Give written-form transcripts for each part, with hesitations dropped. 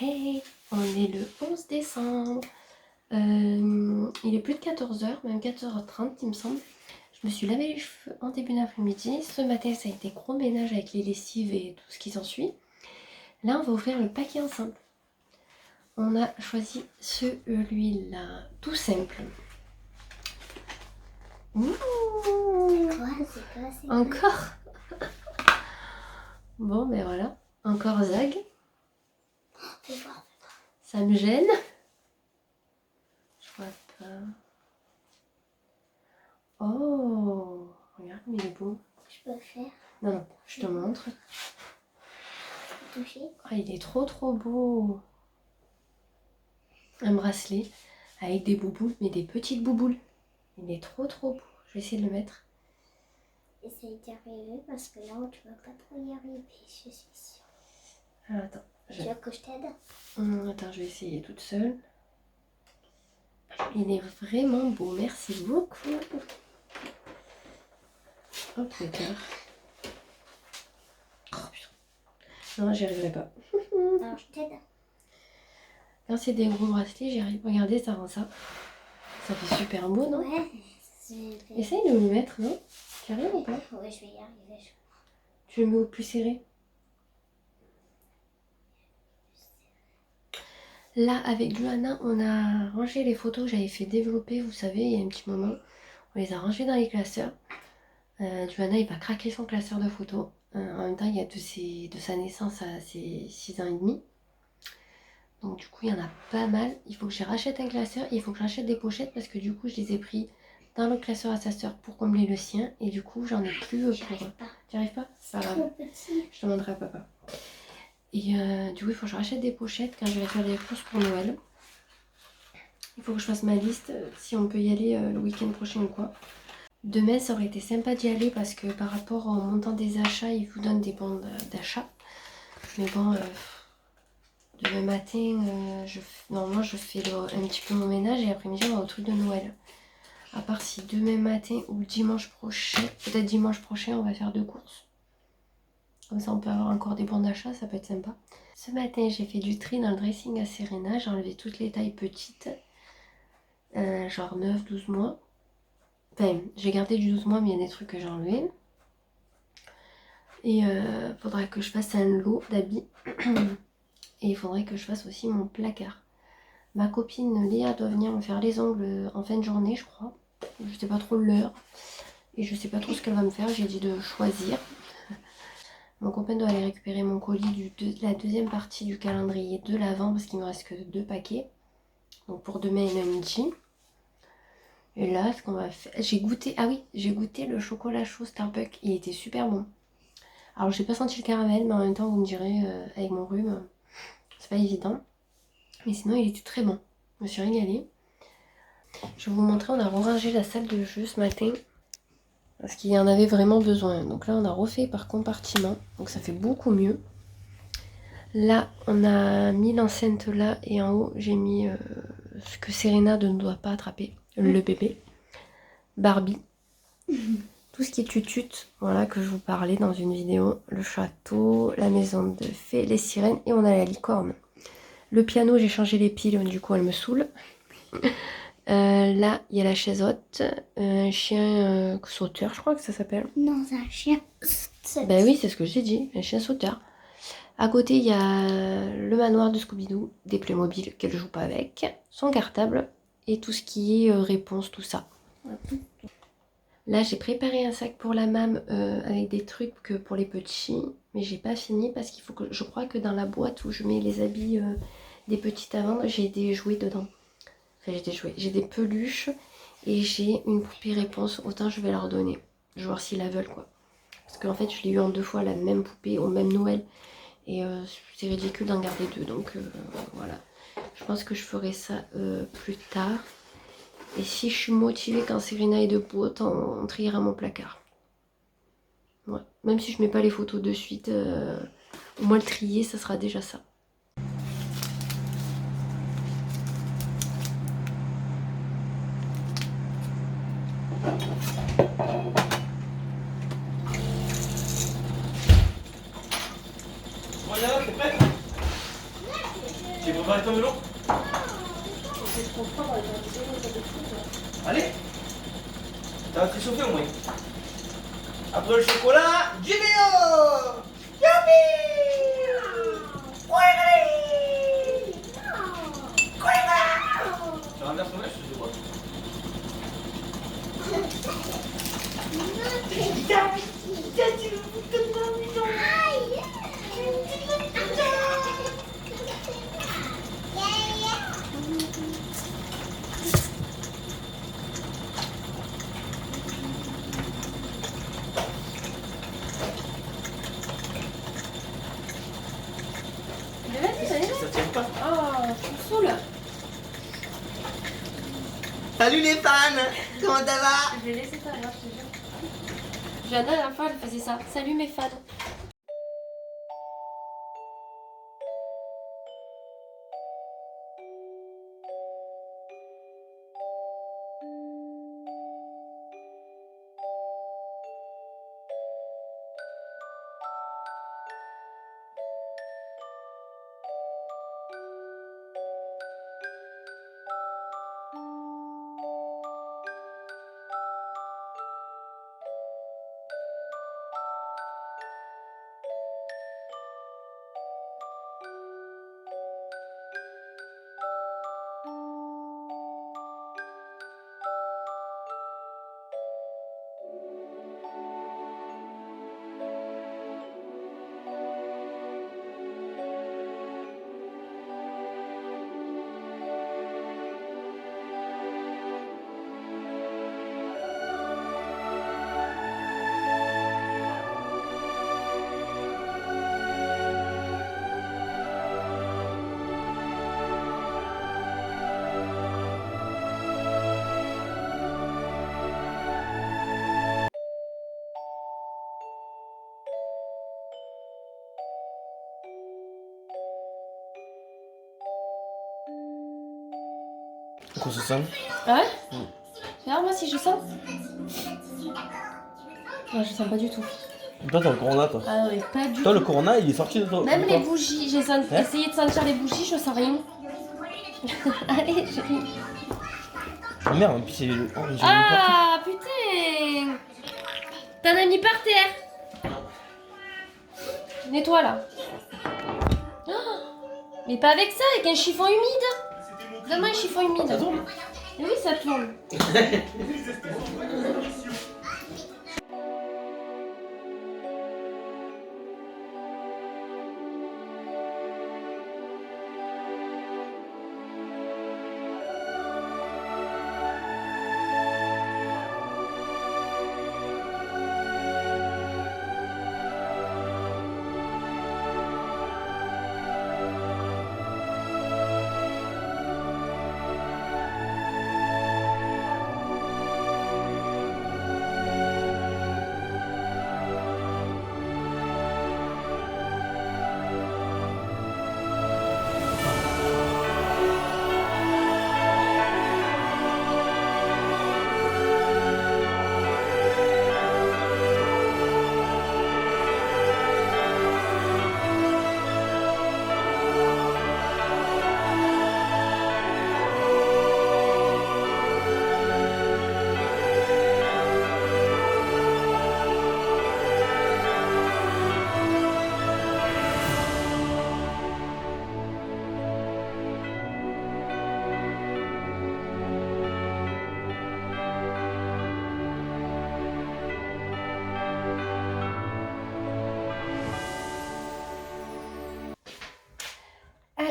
Hey, on est le 11 décembre. Il est plus de 14h, même 14h30 il me semble. Je me suis lavé les cheveux en début d'après-midi. Ce matin ça a été gros ménage avec les lessives et tout ce qui s'ensuit. Là on va ouvrir le paquet ensemble. On a choisi celui-là, tout simple. Ouh, C'est quoi encore. Bon ben voilà, encore Zag. Fais voir. Ça me gêne. Je vois pas. Oh, regarde, mais il est beau. Je peux le faire. Non, non, je te montre. Je peux toucher. Ah, il est trop beau. Un bracelet avec des bouboules, mais des petites bouboules. Il est trop beau. Je vais essayer de le mettre. Essaye d'y arriver parce que là, tu vas pas trop y arriver, je suis sûre. Alors, attends. Tu veux que je t'aide? Attends, je vais essayer toute seule. Il est vraiment beau, merci beaucoup. Hop, d'accord. Oh putain. Non, j'y arriverai pas. Alors, je t'aide. Quand c'est des gros bracelets, j'y arrive. Regardez, ça rend ça. Ça fait super beau, non? Ouais. Essaye de le mettre, non? Tu arrives ou pas? Oui, je vais y arriver. Tu le mets au plus serré. Là, avec Johanna, on a rangé les photos que j'avais fait développer, vous savez, il y a un petit moment. On les a rangées dans les classeurs. Johanna, il va craquer son classeur de photos. En même temps, il y a de sa naissance à ses 6 ans et demi. Donc du coup, il y en a pas mal. Il faut que je rachète un classeur et il faut que je rachète des pochettes parce que du coup, je les ai pris dans le classeur à sa sœur pour combler le sien. Et du coup, j'en ai plus pour... Tu arrives pas? C'est pas grave. Je te demanderai à papa. Et du coup, il faut que je rachète des pochettes quand je vais faire des courses pour Noël. Il faut que je fasse ma liste, si on peut y aller le week-end prochain ou quoi. Demain, ça aurait été sympa d'y aller parce que par rapport au montant des achats, ils vous donnent des bons d'achat. Mais bon, demain matin, normalement, je fais un petit peu mon ménage et après-midi, on va au truc de Noël. À part si demain matin ou dimanche prochain, peut-être dimanche prochain, on va faire 2 courses. Comme ça, on peut avoir encore des bons d'achat, ça peut être sympa. Ce matin, j'ai fait du tri dans le dressing à Serena. J'ai enlevé toutes les tailles petites. Genre 9, 12 mois. Enfin, j'ai gardé du 12 mois, mais il y a des trucs que j'ai enlevés. Et faudrait que je fasse un lot d'habits. Et il faudrait que je fasse aussi mon placard. Ma copine Léa doit venir me faire les ongles en fin de journée, je crois. Je sais pas trop l'heure. Et je sais pas trop ce qu'elle va me faire. J'ai dit de choisir. Mon copain doit aller récupérer mon colis de la deuxième partie du calendrier de l'Avent parce qu'il me reste que 2 paquets. Donc pour demain et lundi. Et là, ce qu'on va faire... J'ai goûté le chocolat chaud Starbucks. Il était super bon. Alors j'ai pas senti le caramel, mais en même temps vous me direz, avec mon rhume, c'est pas évident. Mais sinon il était très bon. Je me suis régalée. Je vais vous montrer, on a rangé la salle de jeu ce matin. Parce qu'il y en avait vraiment besoin. Donc là on a refait par compartiment. Donc ça fait beaucoup mieux. Là on a mis l'enceinte là et en haut j'ai mis ce que Serena ne doit pas attraper. Le bébé. Barbie. Tout ce qui est tutute, voilà, que je vous parlais dans une vidéo. Le château, la maison de fées, les sirènes et on a la licorne. Le piano, j'ai changé les piles, du coup elle me saoule. Là, il y a la chaise haute, un chien sauteur, je crois que ça s'appelle. Non, c'est un chien. Ben oui, c'est ce que j'ai dit, un chien sauteur. À côté, il y a le manoir de Scooby-Doo, des Playmobil qu'elle joue pas avec, son cartable et tout ce qui est réponse, tout ça. Là, j'ai préparé un sac pour la mam avec des trucs que pour les petits, mais j'ai pas fini parce qu'il faut que je crois que dans la boîte où je mets les habits des petites à vendre, j'ai des jouets dedans. Enfin, j'ai des peluches et j'ai une poupée réponse. Autant je vais leur donner. Je vais voir s'ils la veulent quoi. Parce qu'en fait, je l'ai eu en 2 fois la même poupée au même Noël et c'est ridicule d'en garder 2. Donc voilà. Je pense que je ferai ça plus tard. Et si je suis motivée quand Serena est debout, autant on triera mon placard. Ouais. Même si je mets pas les photos de suite, au moins le trier, ça sera déjà ça. Voilà, c'est prêt? va aller ton vélo? C'est trop fort, on va faire des vélos, ça de fou, Allez. Ça va te réchauffer au moins. Après le chocolat, du vélo. Youpi. Tu renverses ton verre, je te vois. Mais vas-y, ça y est. Ça tient pas. Ah, je suis saoule. Salut les fans. Comment ça va? Je vais laisser ça, moi, je te jure. Johanna, la dernière fois, elle faisait ça. Salut mes fans. Qu'on se sent? Ah ouais? Regarde moi si je sens. Ouais, je sens pas du tout. Toi t'as le corona toi. Ah non, mais pas du Toi tout. le corona il est sorti de toi. Même de les toi. bougies, j'ai essayé de sentir les bougies, je sens rien. Allez, chérie. Oh merde, en plus j'ai le. Oh, j'ai Ah putain! T'en as mis par terre. Nettoie là. Oh, mais pas avec ça, avec un chiffon humide. Donne-moi un chiffon humide. Ça tourne? Oui, ça tourne.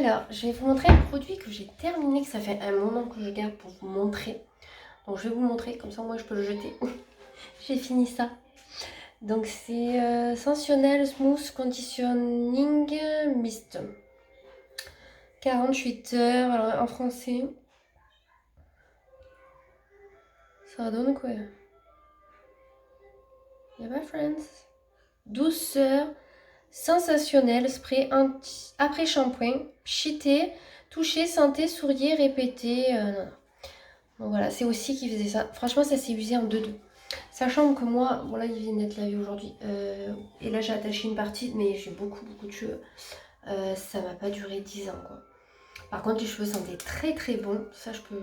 Alors, je vais vous montrer un produit que j'ai terminé, que ça fait un moment que je garde pour vous montrer. Donc je vais vous montrer, comme ça moi je peux le jeter. J'ai fini ça. Donc c'est Sensational Smooth Conditioning Mist. 48 heures, alors en français. Ça donne quoi? Y'a pas friends? Douceur, sensationnel, spray après shampoing, pchité, toucher, sentir, souriez, répéter. Non. Donc voilà, c'est aussi qui faisait ça. Franchement, ça s'est usé en 2-2. Sachant que moi, bon là, il vient d'être lavé aujourd'hui. Et là, j'ai attaché une partie, mais j'ai beaucoup de cheveux. Ça m'a pas duré 10 ans, quoi. Par contre, les cheveux sentaient très très bon. Ça, je peux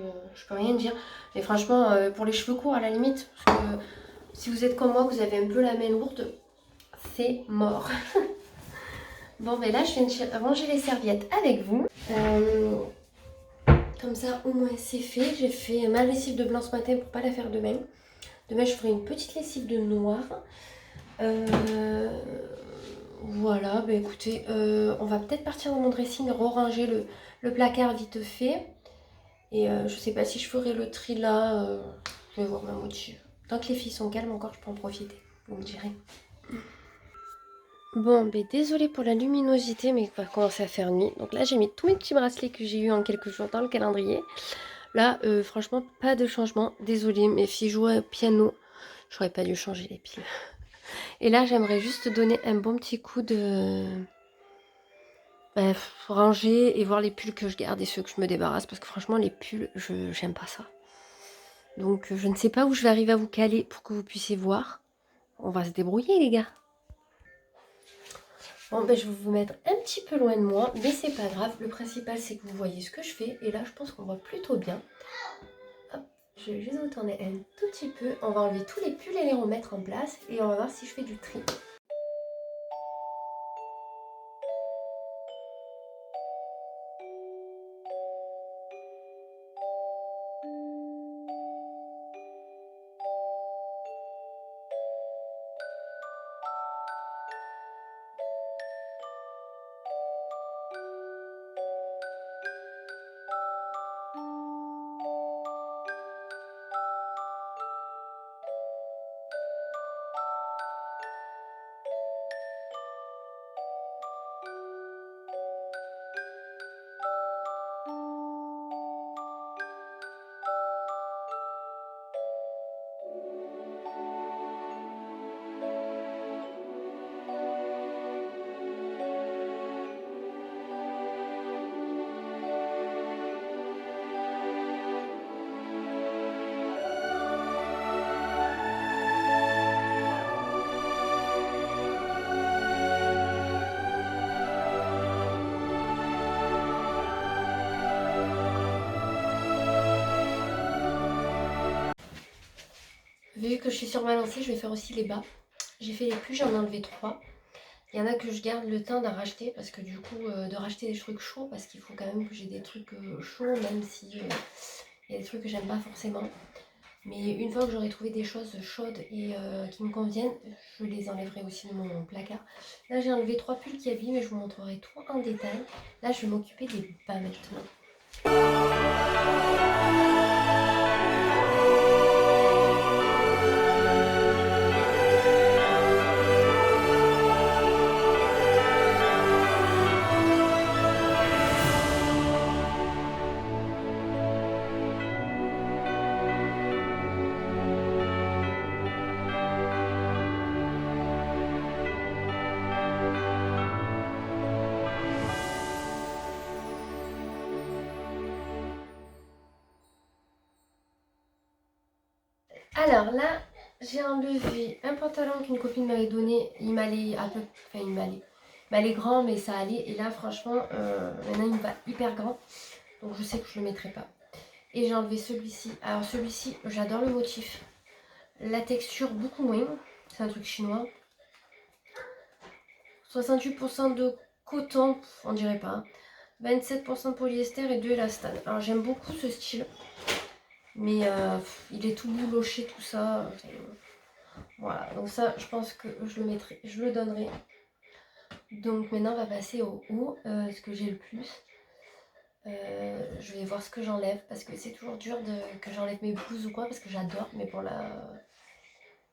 rien dire. Mais franchement, pour les cheveux courts, à la limite, parce que si vous êtes comme moi, vous avez un peu la main lourde, c'est mort. Bon, ben là, je viens de ranger les serviettes avec vous. Comme ça, au moins, c'est fait. J'ai fait ma lessive de blanc ce matin pour pas la faire demain. Demain, je ferai une petite lessive de noir. Voilà, bah écoutez, on va peut-être partir dans mon dressing, ranger le placard vite fait. Et je sais pas si je ferai le tri là, je vais voir ma motive. Tant que les filles sont calmes encore, je peux en profiter, vous me direz. Bon, ben désolée pour la luminosité, mais il va commencer à faire nuit. Donc là, j'ai mis tous mes petits bracelets que j'ai eu en quelques jours dans le calendrier. Là, franchement, pas de changement. Désolée, mes filles jouaient au piano. J'aurais pas dû changer les piles. Et là, j'aimerais juste donner un bon petit coup de... ranger et voir les pulls que je garde et ceux que je me débarrasse. Parce que franchement, les pulls, j'aime pas ça. Donc, je ne sais pas où je vais arriver à vous caler pour que vous puissiez voir. On va se débrouiller, les gars. Bon, ben, je vais vous mettre un petit peu loin de moi, mais c'est pas grave. Le principal, c'est que vous voyez ce que je fais. Et là, je pense qu'on voit plutôt bien. Hop, je vais juste vous tourner un tout petit peu. On va enlever tous les pulls et les remettre en place. Et on va voir si je fais du tri. Vu que je suis sur ma lancée, je vais faire aussi les bas. J'ai fait les pulls, j'en ai enlevé 3. Il y en a que je garde le temps d'en racheter parce que du coup, de racheter des trucs chauds parce qu'il faut quand même que j'ai des trucs chauds, même si il y a des trucs que j'aime pas forcément. Mais une fois que j'aurai trouvé des choses chaudes et qui me conviennent, je les enlèverai aussi de mon placard. Là, j'ai enlevé 3 pulls qui abîment et je vous montrerai tout en détail. Là, je vais m'occuper des bas maintenant. Alors là, j'ai enlevé un pantalon qu'une copine m'avait donné. Il m'allait un peu... Enfin, il m'allait grand, mais ça allait. Et là, franchement, maintenant, il me va hyper grand. Donc, je sais que je ne le mettrai pas. Et j'ai enlevé celui-ci. Alors, celui-ci, j'adore le motif. La texture, beaucoup moins. C'est un truc chinois. 68% de coton, on dirait pas. 27% de polyester et de élastane. Alors, j'aime beaucoup ce style. Mais il est tout bouloché, tout ça. Voilà, donc ça, je pense que je le mettrai, je le donnerai. Donc maintenant, on va passer au haut, ce que j'ai le plus. Je vais voir ce que j'enlève parce que c'est toujours dur que j'enlève mes blouses ou quoi parce que j'adore, mais pour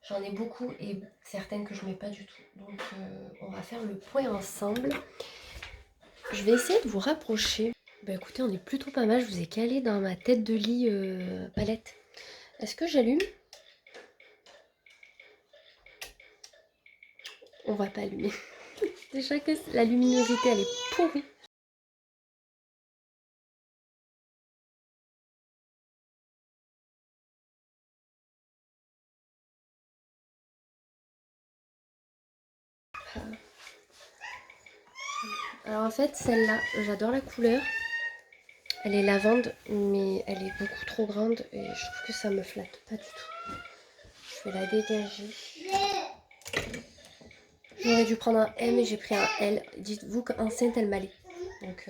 j'en ai beaucoup et certaines que je mets pas du tout. Donc on va faire le point ensemble. Je vais essayer de vous rapprocher. Bah écoutez, on est plutôt pas mal. Je vous ai calé dans ma tête de lit palette. Est-ce que j'allume? On va pas allumer. Déjà que la luminosité elle est pourrie. Alors en fait celle-là, j'adore la couleur. Elle est lavande, mais elle est beaucoup trop grande et je trouve que ça me flatte pas du tout. Je vais la dégager. J'aurais dû prendre un M et j'ai pris un L. Dites-vous qu'enceinte elle m'allait. Donc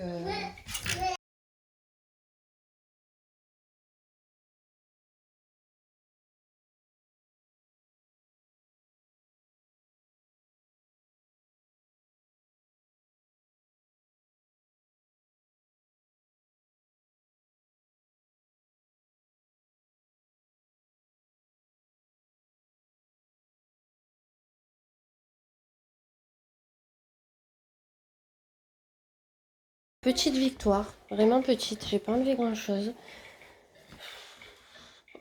petite victoire, vraiment petite, j'ai pas enlevé grand chose.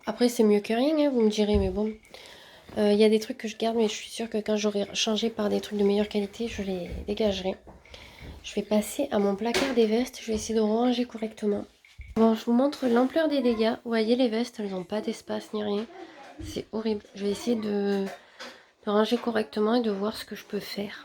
Après c'est mieux que rien, hein, vous me direz, mais bon. Il y a des trucs que je garde, mais je suis sûre que quand j'aurai changé par des trucs de meilleure qualité, je les dégagerai. Je vais passer à mon placard des vestes, je vais essayer de ranger correctement. Bon, je vous montre l'ampleur des dégâts. Vous voyez, les vestes, elles n'ont pas d'espace ni rien. C'est horrible. Je vais essayer de ranger correctement et de voir ce que je peux faire.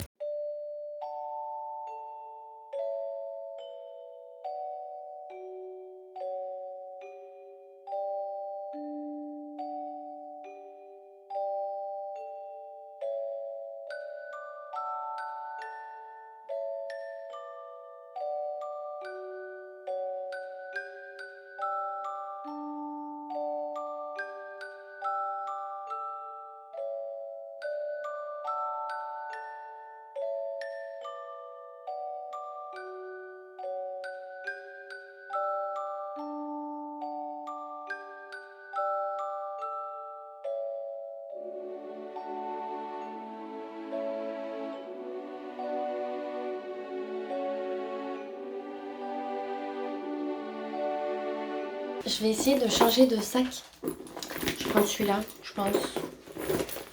Je vais essayer de changer de sac. Je prends celui-là, je pense.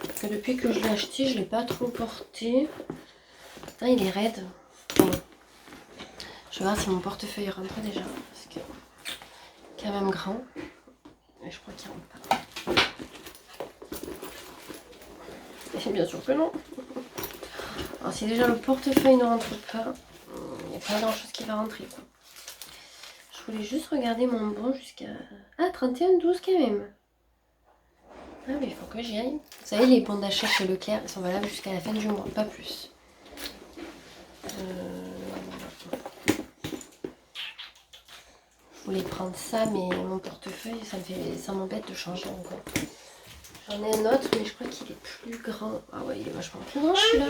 Parce que depuis que je l'ai acheté, je ne l'ai pas trop porté. Putain, il est raide. Bon. Je vais voir si mon portefeuille rentre déjà. Parce que quand même grand. Mais je crois qu'il rentre pas. Et bien sûr que non. Alors si déjà le portefeuille ne rentre pas, il n'y a pas grand chose qui va rentrer, quoi. Je voulais juste regarder mon bon jusqu'à... Ah, 31,12 quand même. Ah mais il faut que j'y aille. Vous savez, les bons d'achat chez Leclerc, ils sont valables jusqu'à la fin du mois, pas plus. Je voulais prendre ça, mais mon portefeuille, ça m'embête de changer encore. J'en ai un autre, mais je crois qu'il est plus grand. Ah ouais, il est vachement plus grand celui-là.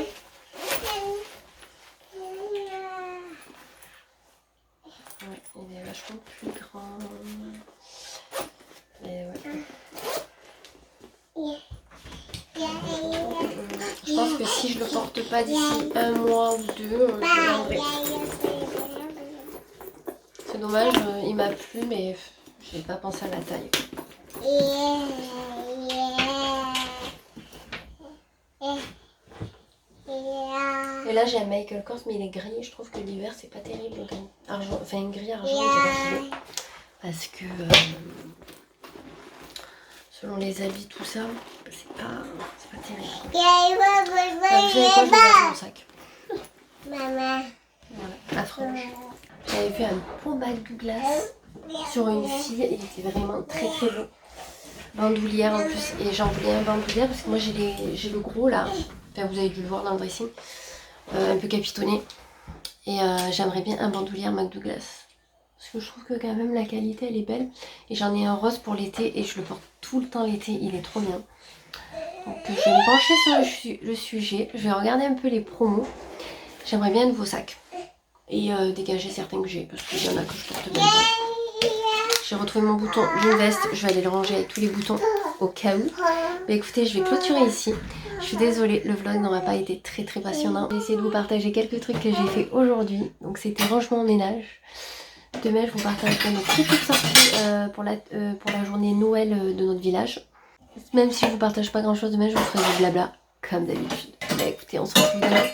Ouais, il est vachement plus grand. Et ouais. Je pense que si je le porte pas d'ici un mois ou deux, je le vendrai. C'est dommage, il m'a plu, mais j'ai pas pensé à la taille. Et là j'ai un Michael Kors, mais il est gris. Je trouve que l'hiver c'est pas terrible le gris. Argent, enfin gris argent, je dirais. Parce que selon les habits, tout ça, c'est pas terrible. Vous savez quoi, je vais garder mon sac. Maman. Voilà, la frange. J'avais vu un beau McDouglas sur une fille, il était vraiment très très beau. Bandoulière en plus, et j'en voulais un bandoulière parce que moi j'ai le gros là, enfin vous avez dû le voir dans le dressing, un peu capitonné. Et j'aimerais bien un bandoulière McDouglas. Parce que je trouve que quand même la qualité elle est belle. Et j'en ai un rose pour l'été et je le porte tout le temps l'été, il est trop bien. Donc je vais me pencher sur le sujet, je vais regarder un peu les promos. J'aimerais bien un nouveau sac. Et dégager certains que j'ai, parce qu'il y en a que je porte même pas. J'ai retrouvé mon bouton d'une veste, je vais aller le ranger avec tous les boutons au cas où. Mais écoutez, je vais clôturer ici. Je suis désolée, le vlog n'aura pas été très passionnant. J'ai essayé de vous partager quelques trucs que j'ai fait aujourd'hui. Donc c'était rangement ménage. Demain, je vous partagerai nos petites sorties pour la journée Noël de notre village. Même si je vous partage pas grand chose demain, je vous ferai du blabla, comme d'habitude. Bah écoutez, on se retrouve demain.